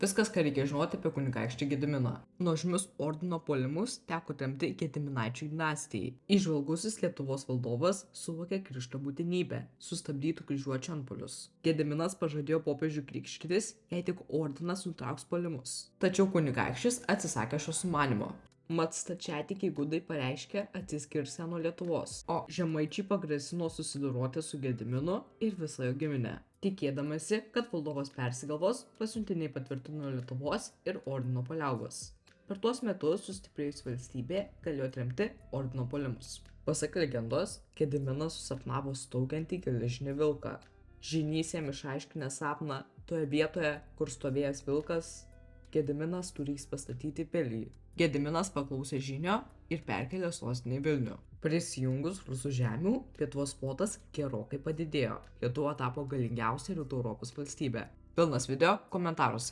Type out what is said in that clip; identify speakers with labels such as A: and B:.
A: Viskas, ką reikia žinoti apie kunigaikštį Gediminą. Nuožmius ordino puolimus teko remti Gediminaičių dinastijai. Įžvalgusis Lietuvos valdovas suvokė krikšto būtinybę - sustabdytų kryžiuočių antpuolius. Gediminas pažadėjo popiežiui krikštytis, jei tik ordinas nutrauks puolimus. Tačiau kunigaikštis atsisakė šio sumanimo. Mat stačiatikiai gudai pareiškė atsiskirsią nuo Lietuvos, o žemaičiai pagrasino susidoroti su Gediminu ir visa jo giminė. Tikėdamasi, kad valdovas persigalvos, pasiuntiniai patvirtino Lietuvos ir ordino paliaubas. Per tuos metus sustiprėjus valstybė galėjo atremti ordino puolimus. Pasak legendos, Gediminas susapnavo staugiantį geležinį vilką. Žynys jam išaiškinę sapną, toje vietoje, kur stovėjęs vilkas, Gediminas turės pastatyti pilį. Gediminas paklausė žynio ir perkėlė sostinę į Vilnių. Prisijungus rusų žemių, Lietuvos plotas gerokai padidėjo. Lietuva tapo galingiausia Rytų Europos valstybė. Pilnas video komentaruose.